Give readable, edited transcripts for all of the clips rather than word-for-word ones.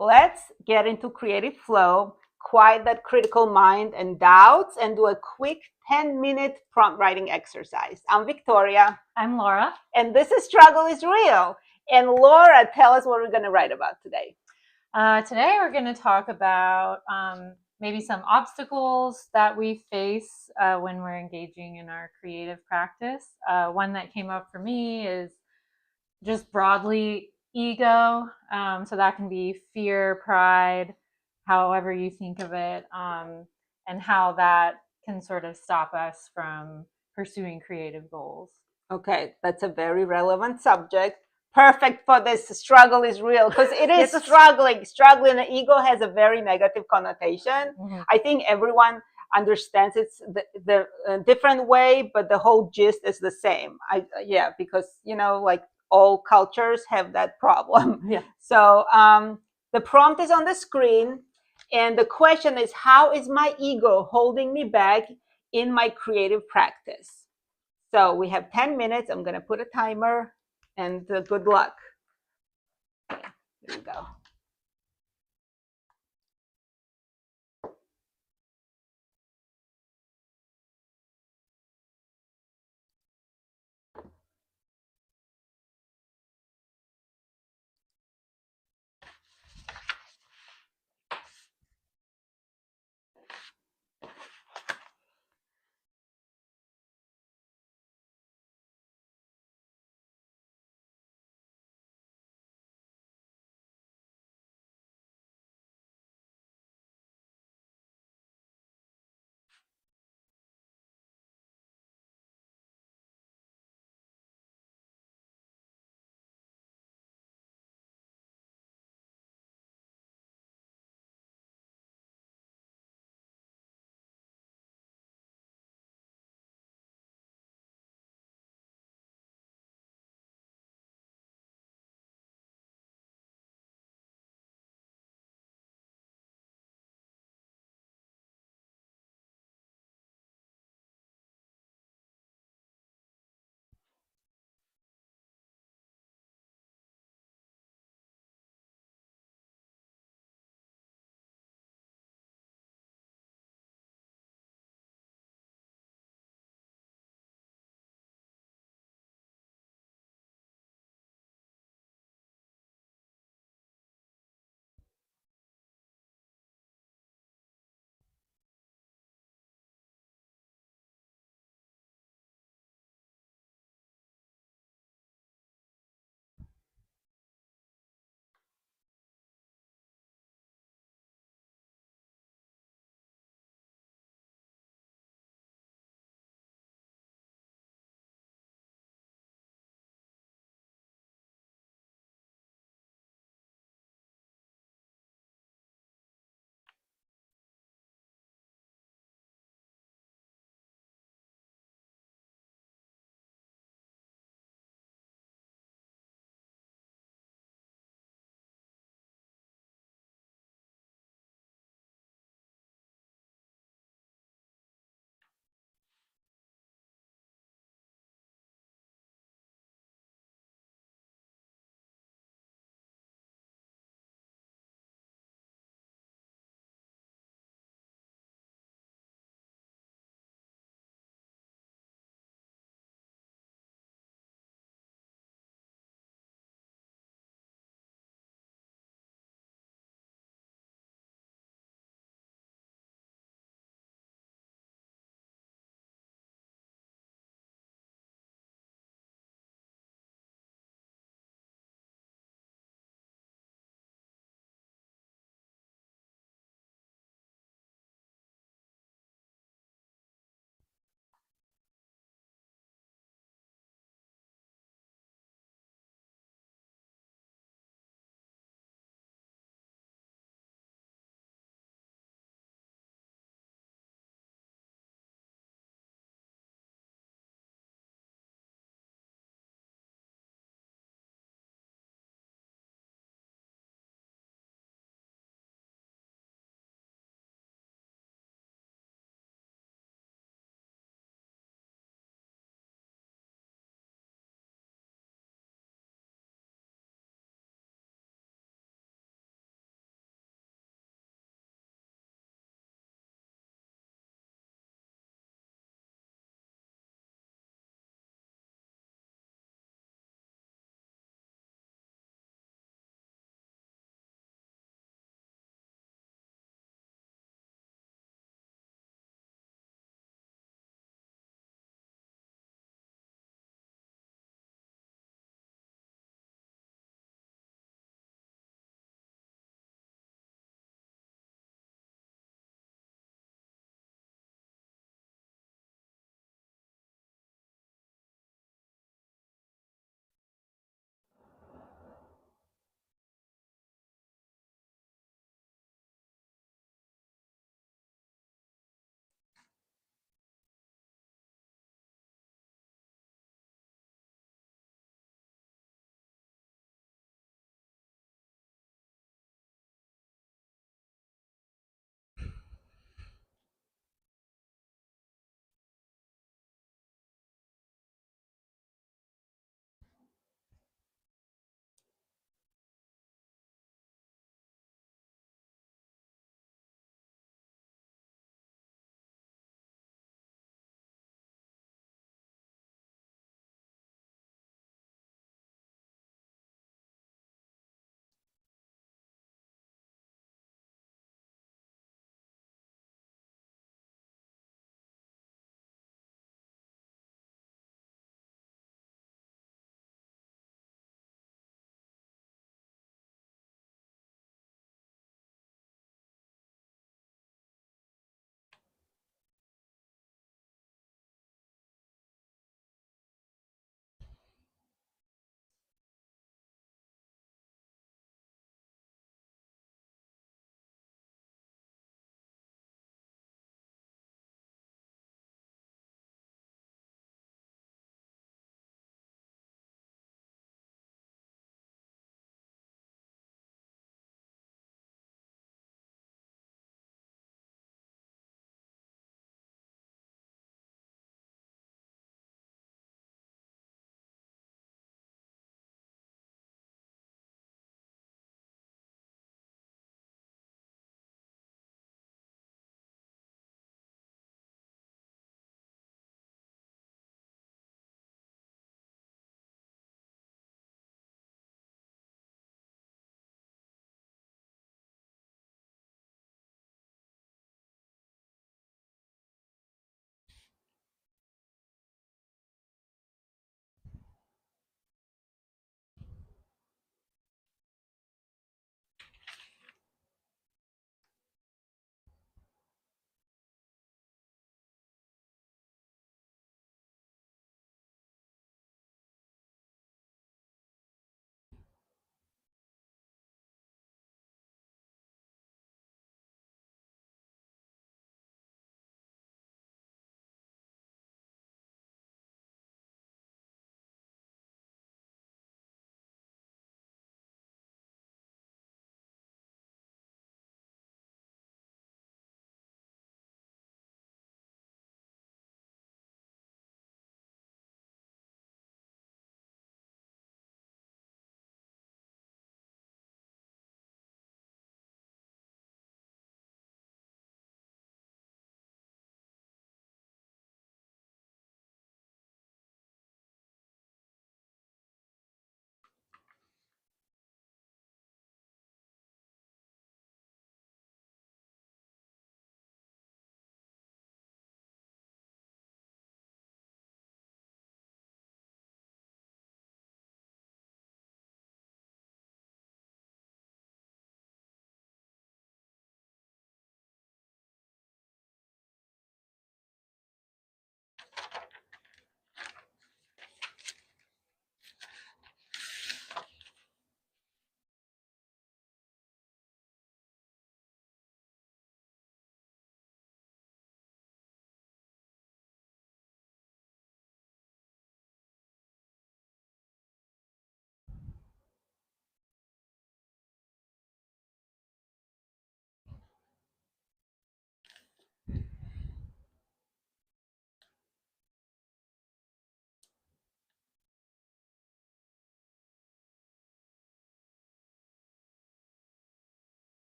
Let's get into creative flow, quiet that critical mind and doubts, and do a quick 10-minute prompt writing exercise. I'm Victoria. I'm Laura. And this is Struggle is Real. And Laura, tell us what we're going to write about today. Today we're going to talk about maybe some obstacles that we face when we're engaging in our creative practice. One that came up for me is just broadly ego. So that can be fear, pride, however you think of it, and how that can sort of stop us from pursuing creative goals. Okay, that's a very relevant subject. Perfect for this. Struggle is real because it is struggling. The ego has a very negative connotation. Mm-hmm. I think everyone understands it's the different way, but the whole gist is the same. Because like all cultures have that problem. Yeah. So the prompt is on the screen, and the question is, how is my ego holding me back in my creative practice? So we have 10 minutes. I'm going to put a timer, and good luck. Okay, here we go.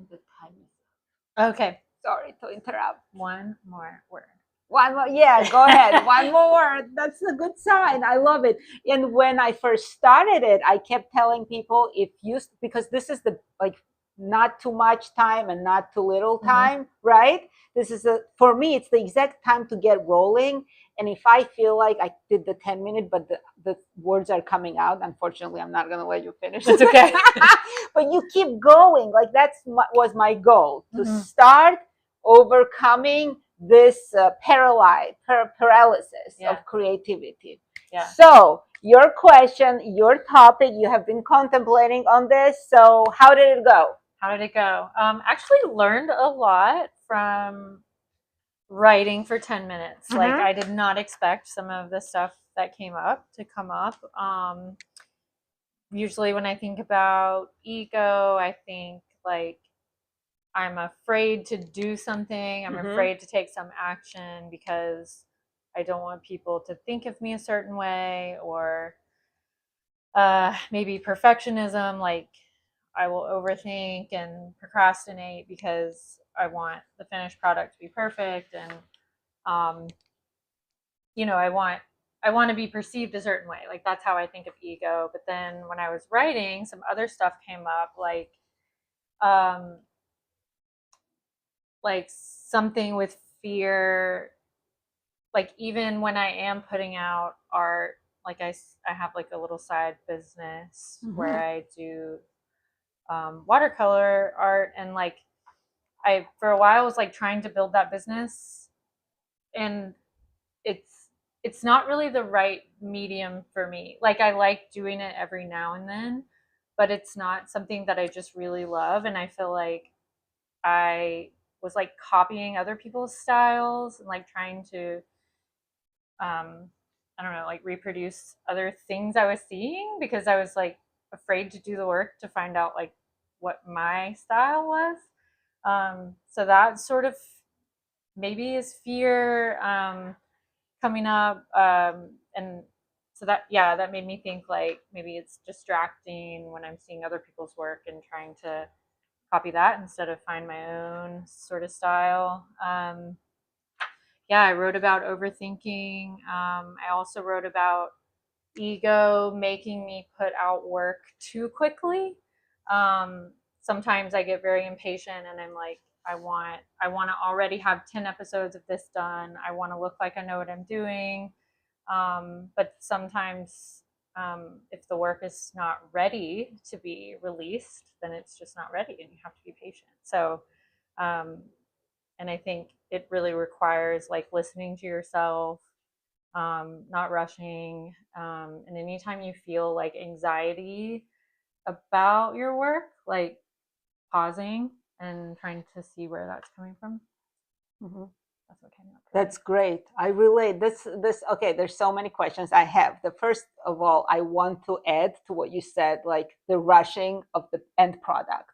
The time is Okay. Sorry to interrupt. One more word. One more, yeah, go ahead. One more word. That's a good sign. I love it. And when I first started it, I kept telling people because this is the like not too much time and not too little time, right? This is for me, it's the exact time to get rolling. And if I feel like I did the 10-minute, but the words are coming out, unfortunately, I'm not going to let you finish. It's okay. But you keep going. Like was my goal to start overcoming this paralysis of creativity. Yeah. So your question, your topic, you have been contemplating on this. So how did it go? Actually learned a lot from writing for 10 minutes. Like I did not expect some of the stuff that came up to come up. Usually when I think about ego, I think like I'm afraid to do something. I'm afraid to take some action because I don't want people to think of me a certain way, or maybe perfectionism, like I will overthink and procrastinate because I want the finished product to be perfect, and I want to be perceived a certain way. Like that's how I think of ego. But then when I was writing, some other stuff came up, like something with fear. Like even when I am putting out art, like I have like a little side business where I do watercolor art, and like I for a while was like trying to build that business, and it's not really the right medium for me. Like I like doing it every now and then, but it's not something that I just really love, and I feel like I was like copying other people's styles and like trying to I don't know, like reproduce other things I was seeing, because I was like afraid to do the work to find out like what my style was. So that sort of maybe is fear coming up. And so that made me think like maybe it's distracting when I'm seeing other people's work and trying to copy that instead of find my own sort of style. I wrote about overthinking. I also wrote about ego making me put out work too quickly. Sometimes I get very impatient and I'm like, I want to already have 10 episodes of this done. I want to look like I know what I'm doing. But sometimes if the work is not ready to be released, then it's just not ready and you have to be patient. So, and I think it really requires like listening to yourself, not rushing. And anytime you feel like anxiety about your work, like pausing and trying to see where that's coming from. That's what came up. That's great. I relate this. Okay, there's so many questions I have. The first of all, I want to add to what you said, like the rushing of the end product,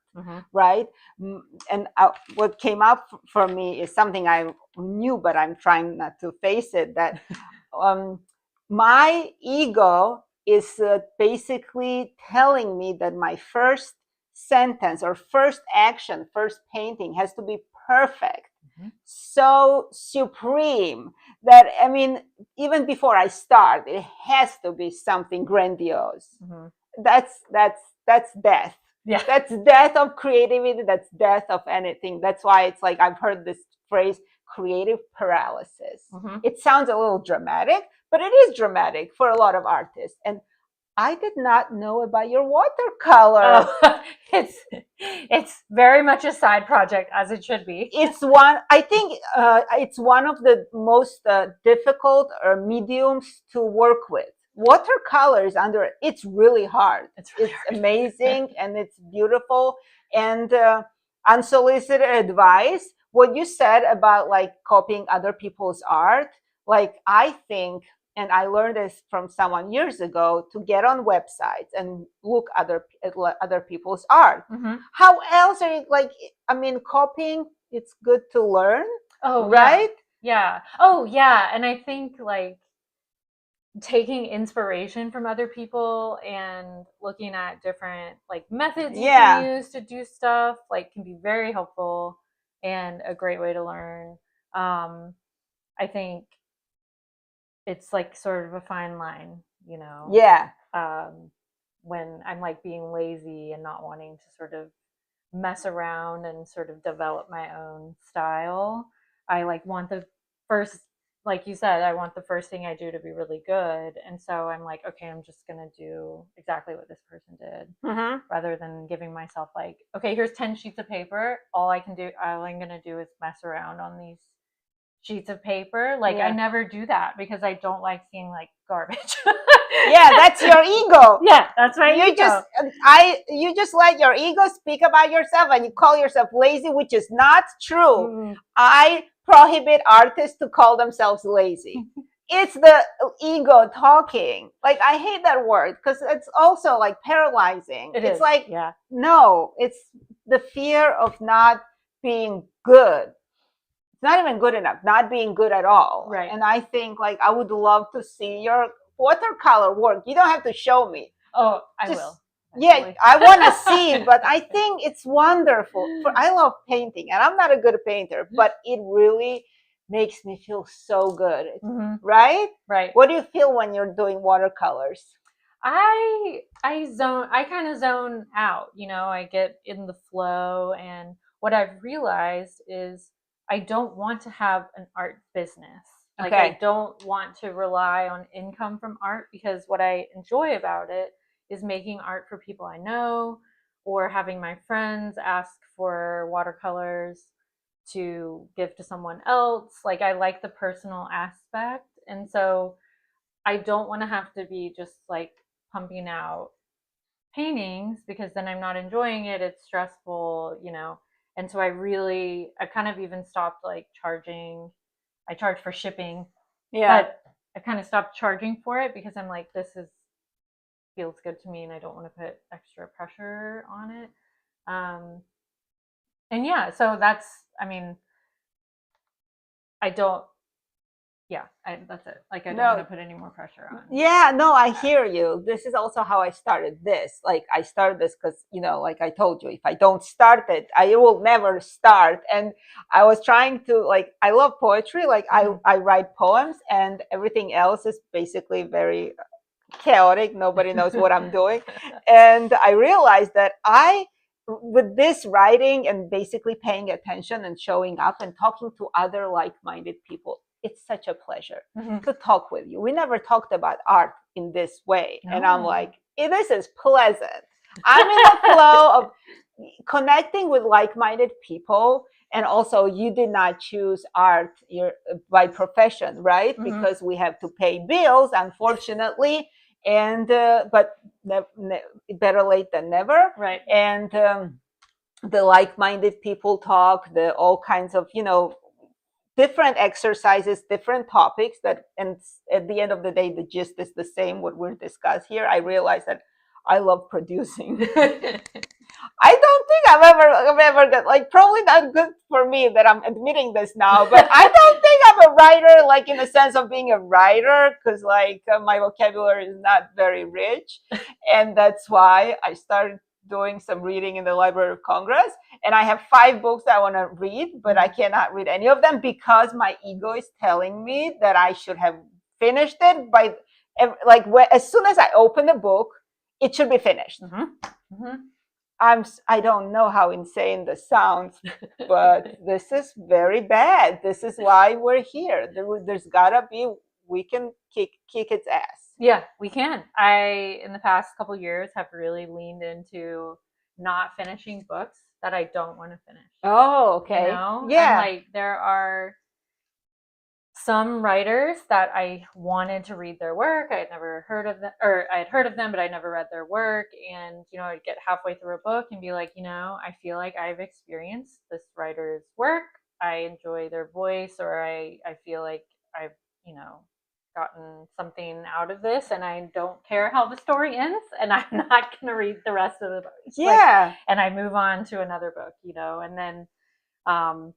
right? And what came up for me is something I knew, but I'm trying not to face it. That my ego is basically telling me that my first sentence or first action, first painting has to be perfect, so supreme that, I mean, even before I start, it has to be something grandiose. That's death. Yeah. That's death of creativity. That's death of anything. That's why it's like I've heard this phrase, creative paralysis. It sounds a little dramatic, but it is dramatic for a lot of artists. And I did not know about your watercolor. Oh, it's very much a side project, as it should be. I think it's one of the most difficult mediums to work with. Watercolors it's really hard. It's amazing and it's beautiful. And unsolicited advice, what you said about like copying other people's art, like I think, and I learned this from someone years ago, to get on websites and look at other people's art. How else are you, like, I mean, copying, it's good to learn. Oh, right? Yeah. Oh, yeah. And I think like taking inspiration from other people and looking at different like methods you can use to do stuff like can be very helpful and a great way to learn. I think it's like sort of a fine line, you know. When I'm like being lazy and not wanting to sort of mess around and sort of develop my own style, I like want the first, like you said, I want the first thing I do to be really good. And so I'm like, okay, I'm just going to do exactly what this person did, rather than giving myself like, okay, here's 10 sheets of paper. All I'm going to do is mess around on these sheets of paper. Like I never do that because I don't like seeing like garbage. Yeah, that's your ego. Yeah, that's my ego. You just let your ego speak about yourself and you call yourself lazy, which is not true. I prohibit artists to call themselves lazy. It's the ego talking. Like, I hate that word because it's also like paralyzing. It's like, no, it's the fear of not being good. It's not even good enough, not being good at all. Right. And I think like I would love to see your watercolor work. You don't have to show me. Oh, I will. Yeah, I want to see, but I think it's wonderful. I love painting, and I'm not a good painter, but it really makes me feel so good. Right? Right. What do you feel when you're doing watercolors? I kind of zone out, you know, I get in the flow, and what I've realized is I don't want to have an art business. Like I don't want to rely on income from art, because what I enjoy about it is making art for people I know, or having my friends ask for watercolors to give to someone else. Like I like the personal aspect. And so I don't want to have to be just like pumping out paintings, because then I'm not enjoying it. It's stressful, you know. And so I kind of even stopped like charging. I charge for shipping, but I kind of stopped charging for it because I'm like, feels good to me and I don't want to put extra pressure on it. And yeah, so that's, I mean, that's it. Like I don't want to put any more pressure on. Yeah, no, I hear you. This is also how I started this. Like I started this because, you know, like I told you, if I don't start it, I will never start. And I was trying to, like, I love poetry. Like I write poems, and everything else is basically very chaotic. Nobody knows what I'm doing. And I realized that with this writing and basically paying attention and showing up and talking to other like-minded people, it's such a pleasure to talk with you. We never talked about art in this way. And I'm like, this is pleasant. I'm in the flow of connecting with like-minded people. And also, you did not choose art by profession, right? Because we have to pay bills, unfortunately. And but better late than never. Right. And the like-minded people talk, the all kinds of, you know, different exercises, different topics and at the end of the day, the gist is the same, what we're discussing here. I realized that I love producing. I don't think I've ever got, like, probably not good for me that I'm admitting this now, but I don't think I'm a writer, like in the sense of being a writer, because like my vocabulary is not very rich. And that's why I started doing some reading in the Library of Congress. And I have 5 books that I want to read, but I cannot read any of them because my ego is telling me that I should have finished it by, like, as soon as I open the book, it should be finished. I don't know how insane this sounds, but this is very bad. This is why we're here. There's gotta be, we can kick its ass. Yeah, we can. I, in the past couple of years, have really leaned into not finishing books that I don't want to finish. Oh, okay. You know? Yeah. And like, there are some writers that I wanted to read their work. I had never heard of them, or I had heard of them, but I never read their work. And, you know, I'd get halfway through a book and be like, you know, I feel like I've experienced this writer's work. I enjoy their voice, or I feel like I've, you know, gotten something out of this, and I don't care how the story ends, and I'm not going to read the rest of the book. Yeah. And I move on to another book, you know. And then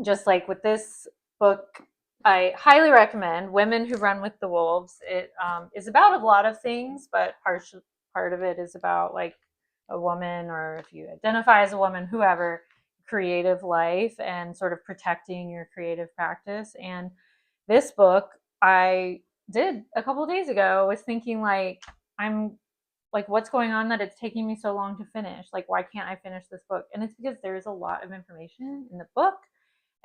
just like with this book, I highly recommend Women Who Run with the Wolves. It is about a lot of things, but part of it is about like a woman, or if you identify as a woman, whoever, creative life and sort of protecting your creative practice. And this book I did a couple of days ago was thinking, like, I'm like, what's going on that it's taking me so long to finish? Like, why can't I finish this book? And it's because there's a lot of information in the book.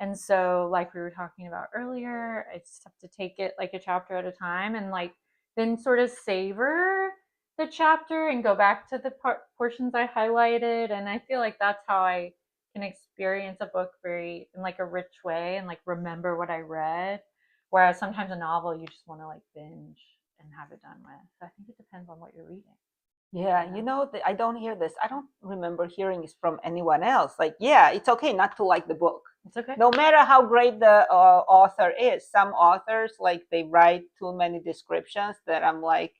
And so, like we were talking about earlier, I just have to take it like a chapter at a time, and like then sort of savor the chapter and go back to the portions I highlighted. And I feel like that's how I can experience a book very in like a rich way and like remember what I read. Whereas sometimes a novel, you just want to like binge and have it done with. So I think it depends on what you're reading. Yeah, you know, I don't hear this. I don't remember hearing this from anyone else. Like, yeah, it's okay not to like the book. It's okay. No matter how great the author is. Some authors, like, they write too many descriptions that I'm like,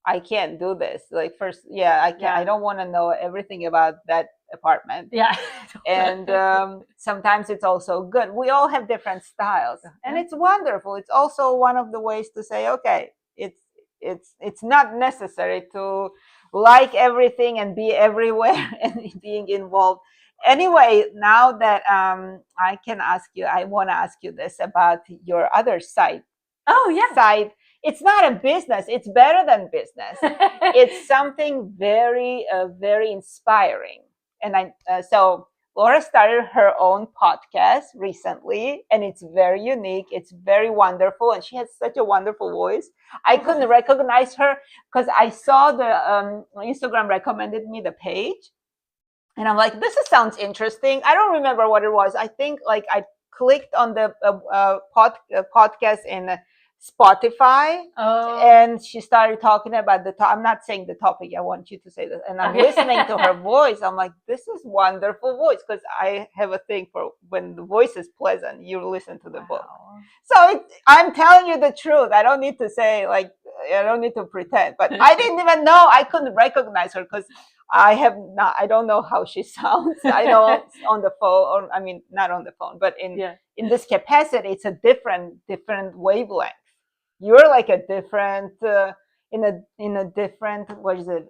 I can't do this. Like, first, I can't. I don't want to know everything about that apartment. Yeah. And sometimes it's also good. We all have different styles, and it's wonderful. It's also one of the ways to say, okay, it's not necessary to like everything and be everywhere and being involved. Anyway, now that I can ask you, I want to ask you this about your other site. Oh, yeah. Site. It's not a business. It's better than business. It's something very, very inspiring. And so Laura started her own podcast recently, and it's very unique. It's very wonderful, and she has such a wonderful voice. I couldn't recognize her because I saw the Instagram recommended me the page, and I'm like, this sounds interesting. I don't remember what it was. I think like I clicked on the podcast in Spotify, and she started talking about I'm not saying the topic, I want you to say that, and I'm listening to her voice. I'm like, this is wonderful voice, because I have a thing for when the voice is pleasant, you listen to the book. So I'm telling you the truth. I don't need to say, like, I don't need to pretend, but I didn't even know. I couldn't recognize her because I don't know how she sounds. I know on the phone, or I mean, not on the phone, but in this capacity, it's a different wavelength. You're like a different, in a different, what is it,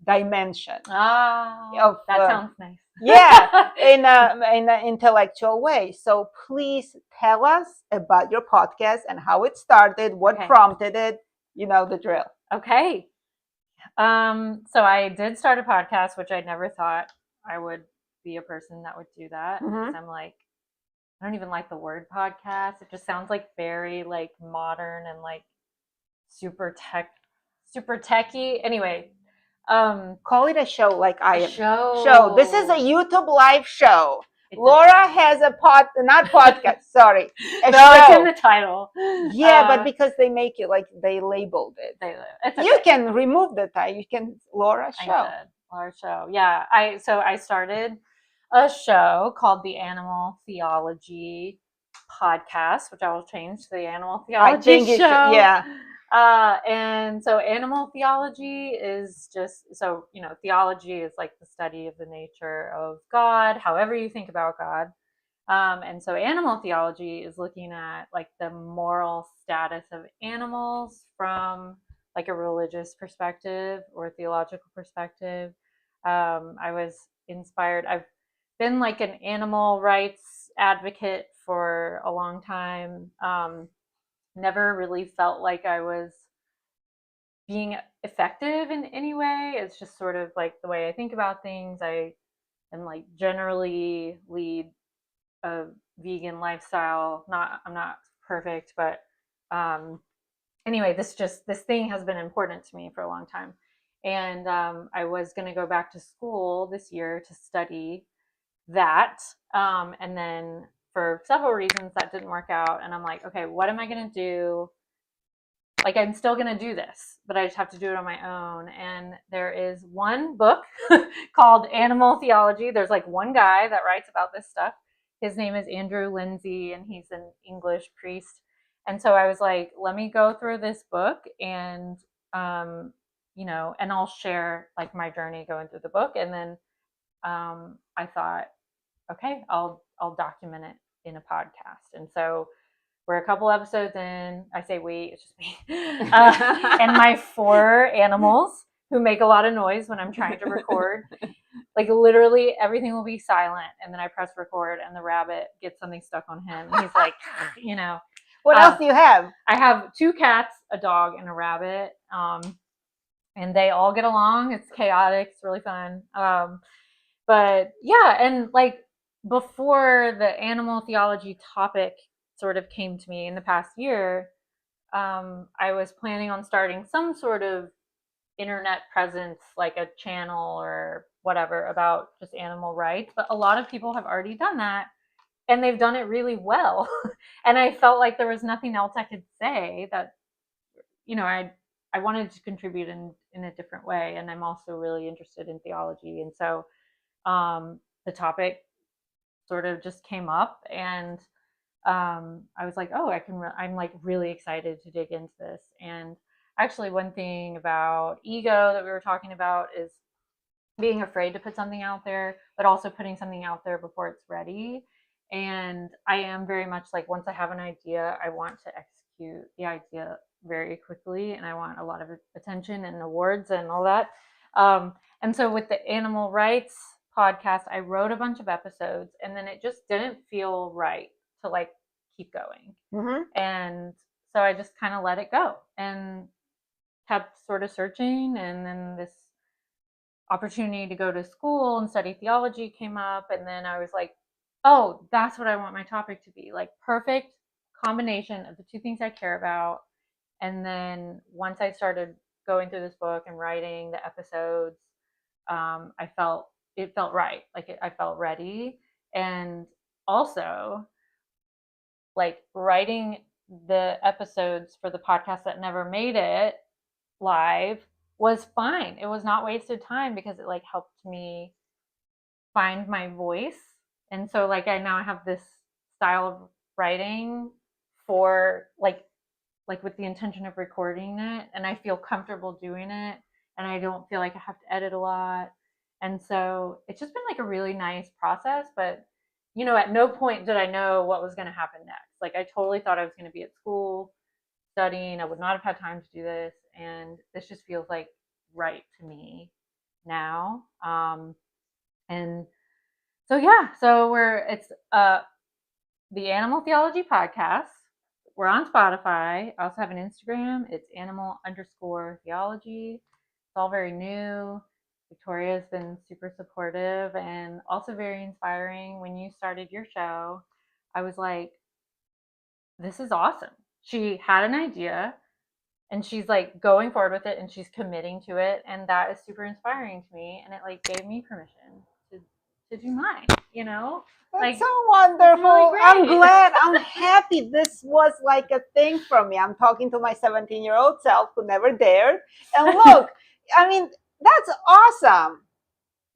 dimension. That sounds nice. Yeah, in an intellectual way. So please tell us about your podcast and how it started, what prompted it, you know, the drill. Okay. So I did start a podcast, which I never thought I would be a person that would do that. Because I'm like, I don't even like the word podcast. It just sounds like very like modern and like super techy. Anyway, call it a show, like I am. Show. This is a YouTube live show. Laura has a podcast. Sorry, show. It's in the title. Yeah, but because they make it like they labeled it. You can remove the title. You can Laura Show. Laura Show. Yeah. I started a show called the Animal Theology Podcast, which I will change to the Animal Theology I think Show. Yeah. And so animal theology is just, so, theology is like the study of the nature of God, however you think about God. And so animal theology is looking at like the moral status of animals from like a religious perspective or a theological perspective. I was inspired. I've been like an animal rights advocate for a long time. Never really felt like I was being effective in any way. It's just sort of like the way I think about things. I am like generally lead a vegan lifestyle. I'm not perfect, but anyway, this thing has been important to me for a long time. And I was going to go back to school this year to study that. And then for several reasons that didn't work out. And I'm like, okay, what am I going to do? Like, I'm still going to do this, but I just have to do it on my own. And there is one book called Animal Theology. There's like one guy that writes about this stuff. His name is Andrew Lindsay, and he's an English priest. And so I was like, let me go through this book and, and I'll share like my journey going through the book. And then I thought, okay, I'll document it in a podcast. And so we're a couple episodes in. I say we, it's just me. And my 4 animals who make a lot of noise when I'm trying to record. Like literally everything will be silent. And then I press record and the rabbit gets something stuck on him. He's like, What else do you have? I have 2 cats, a dog, and a rabbit. And they all get along. It's chaotic. It's really fun. But yeah, and like before the animal theology topic sort of came to me in the past year, I was planning on starting some sort of internet presence, like a channel or whatever about just animal rights. But a lot of people have already done that, and they've done it really well. And I felt like there was nothing else I could say that, I wanted to contribute in a different way. And I'm also really interested in theology. And so the topic sort of just came up, and I was like, oh, I'm like really excited to dig into this. And actually one thing about ego that we were talking about is being afraid to put something out there, but also putting something out there before it's ready. And I am very much like, once I have an idea, I want to execute the idea very quickly, and I want a lot of attention and awards and all that. And so with the animal rights podcast, I wrote a bunch of episodes, and then it just didn't feel right to like keep going. Mm-hmm. And so I just kind of let it go and kept sort of searching. And then this opportunity to go to school and study theology came up. And then I was like, oh, that's what I want my topic to be, like perfect combination of the 2 things I care about. And then once I started going through this book and writing the episodes, it felt right. Like I felt ready. And also like writing the episodes for the podcast that never made it live was fine. It was not wasted time because it like helped me find my voice. And so like I now have this style of writing for like with the intention of recording it, and I feel comfortable doing it, and I don't feel like I have to edit a lot. And so it's just been like a really nice process. But at no point did I know what was going to happen next. Like I totally thought I was going to be at school studying. I would not have had time to do this, and this just feels like right to me now. And so yeah, so it's the Animal Theology Podcast. We're on Spotify. I also have an Instagram. It's animal_theology. It's all very new. Victoria has been super supportive and also very inspiring. When you started your show, I was like, this is awesome. She had an idea and she's like going forward with it, and she's committing to it. And that is super inspiring to me. And it like gave me permission to do mine, That's like, so wonderful. really I'm glad. I'm happy. This was like a thing for me. I'm talking to my 17-year-old self who never dared. And look, I mean, that's awesome.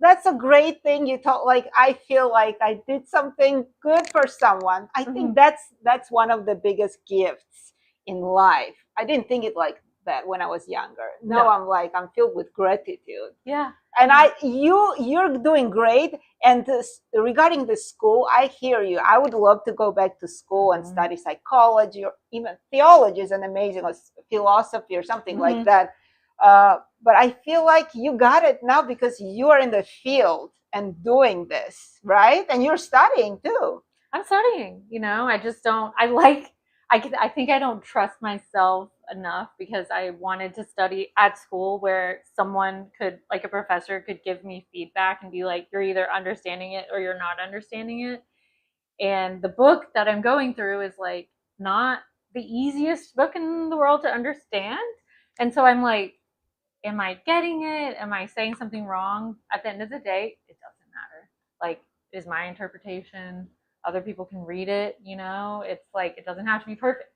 That's a great thing you told. Like, I feel like I did something good for someone. I think that's one of the biggest gifts in life. I didn't think it like that when I was younger. Now I'm filled with gratitude. Yeah. And you're doing great. And regarding the school, I hear you. I would love to go back to school and study psychology, or even theology is an amazing, or philosophy or something like that. But I feel like you got it now because you are in the field and doing this, right? And you're studying too. I'm studying, I just don't, I think I don't trust myself enough because I wanted to study at school where someone could, like a professor could give me feedback and be like, you're either understanding it or you're not understanding it. And the book that I'm going through is like not the easiest book in the world to understand. And so I'm like, am I getting it? Am I saying something wrong? At the end of the day, it doesn't matter. Like, is my interpretation, other people can read it, it's like, it doesn't have to be perfect.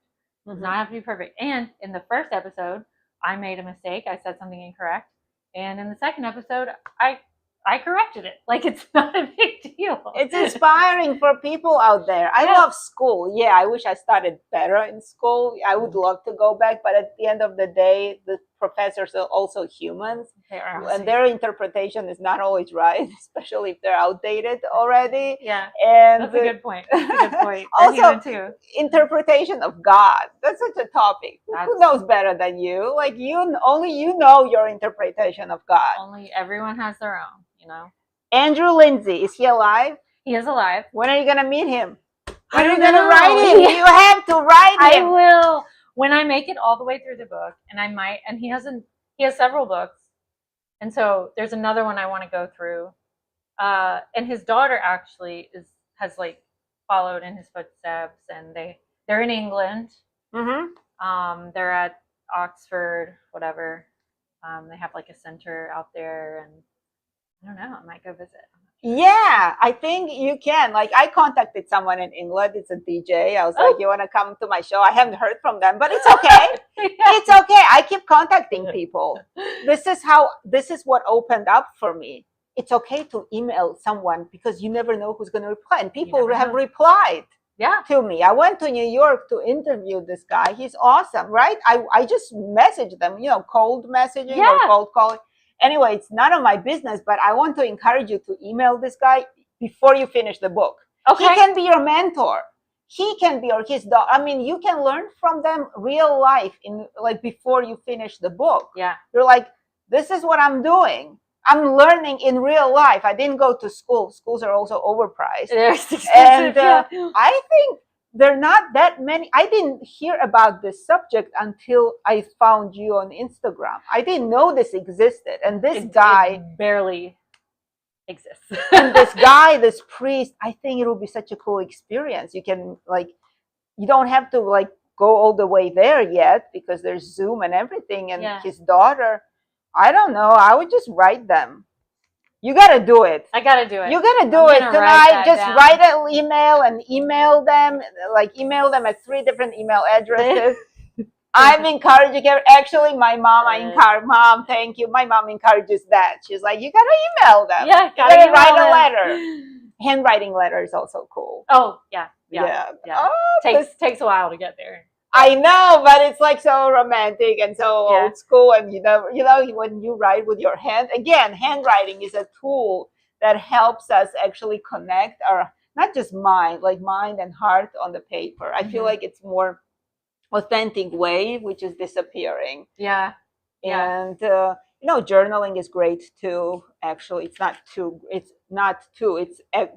It does not have to be perfect. And in the first episode, I made a mistake. I said something incorrect. And in the second episode, I corrected it. Like, it's not a big deal. It's inspiring for people out there. I love school. Yeah, I wish I started better in school. I would love to go back, but at the end of the day, the professors are also humans. They are. And their interpretation is not always right, especially if they're outdated already. Yeah. And that's a good point. That's a good point. Also, too. Interpretation of God. That's such a topic. Who knows better than you? Like, only you know your interpretation of God. Only everyone has their own. Andrew Lindsay, is he alive? He is alive. When are you gonna meet him? When are you gonna write him? You have to write him. I will. When I make it all the way through the book, and I might, and he has several books, and so there's another one I want to go through. And his daughter actually has like followed in his footsteps, and they're in England. They're at Oxford, whatever. They have like a center out there, and I don't know. I might go visit. Yeah, I think you can. Like, I contacted someone in England. It's a DJ. I was like, you want to come to my show? I haven't heard from them, but it's okay. It's okay. I keep contacting people. This is what opened up for me. It's okay to email someone because you never know who's going to reply. And people have replied to me. I went to New York to interview this guy. He's awesome, right? I just messaged them, cold messaging or cold calling. Anyway, it's none of my business, but I want to encourage you to email this guy before you finish the book. Okay. He can be your mentor. He can be his dog. I mean, you can learn from them real life before you finish the book. Yeah. You're like, this is what I'm doing. I'm learning in real life. I didn't go to school. Schools are also overpriced. And I think there are not that many. I didn't hear about this subject until I found you on Instagram. I didn't know this existed. And this guy barely exists. And this guy, this priest, I think it will be such a cool experience. You can you don't have to go all the way there yet because there's Zoom and everything. And his daughter, I don't know. I would just write them. You got to do it. I got to do it. You got to do it tonight. Just write an email and email them. Email them at 3 different email addresses. I'm encouraging her. Actually, my mom, Mom, thank you. My mom encourages that. She's like, you got to email them. Yeah, got to write a letter. Handwriting letter is also cool. Oh, yeah. Oh, takes a while to get there. I know, but it's so romantic and so old school. And when you write with your hand, again, handwriting is a tool that helps us actually connect our, not just mind and heart on the paper. I feel like it's more authentic way, which is disappearing. Yeah. And, journaling is great too. Actually, it's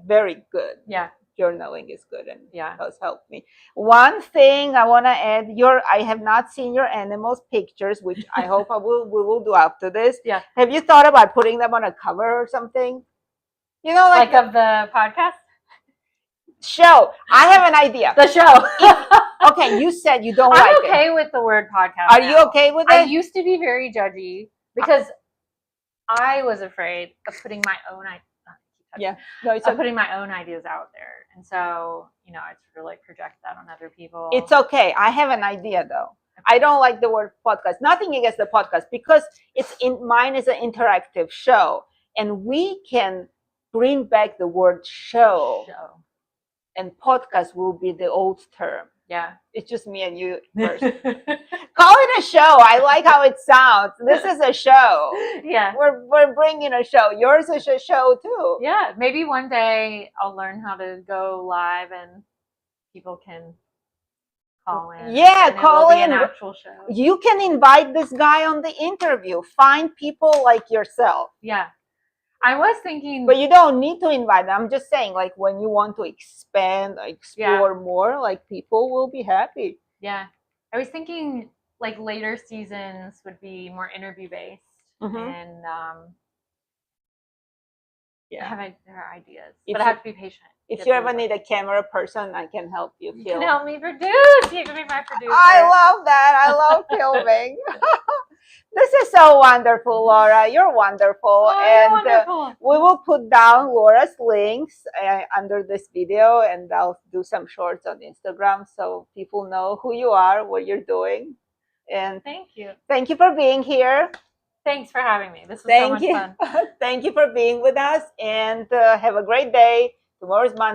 very good. Yeah. Journaling is good and does help me. One thing I want to add, I have not seen your animals pictures, which I hope we will do after this. Yeah. Have you thought about putting them on a cover or something? Of the podcast? Show. I have an idea. The show. Okay, you said you don't like it. I'm okay with the word podcast. Are you okay with it? I used to be very judgy because I was afraid of putting my own ideas. Putting my own ideas out there, and so I sort of project that on other people. It's okay. I have an idea though. I don't like the word podcast. Nothing against the podcast because mine is an interactive show, And we can bring back the word show. And podcast will be the old term. Yeah. It's just me and you first. Call it a show. I like how it sounds. This is a show. Yeah. We're bringing a show. Yours is a show too. Yeah. Maybe one day I'll learn how to go live and people can call in. Yeah, call in. An actual show. You can invite this guy on the interview. Find people like yourself. Yeah. I was thinking, but you don't need to invite them. I'm just saying, like, when you want to expand, explore more, like, people will be happy. Yeah, I was thinking like later seasons would be more interview based, and there are ideas, but I have to be patient. If you ever need a camera person, I can help you. You can help me produce. You can be my producer. I love that. I love filming. This is so wonderful, Laura. You're wonderful. You're wonderful. We will put down Laura's links under this video, and I'll do some shorts on Instagram so people know who you are, what you're doing. And thank you. Thank you for being here. Thanks for having me. This was so much fun. Thank you for being with us, and have a great day. Tomorrow's Monday.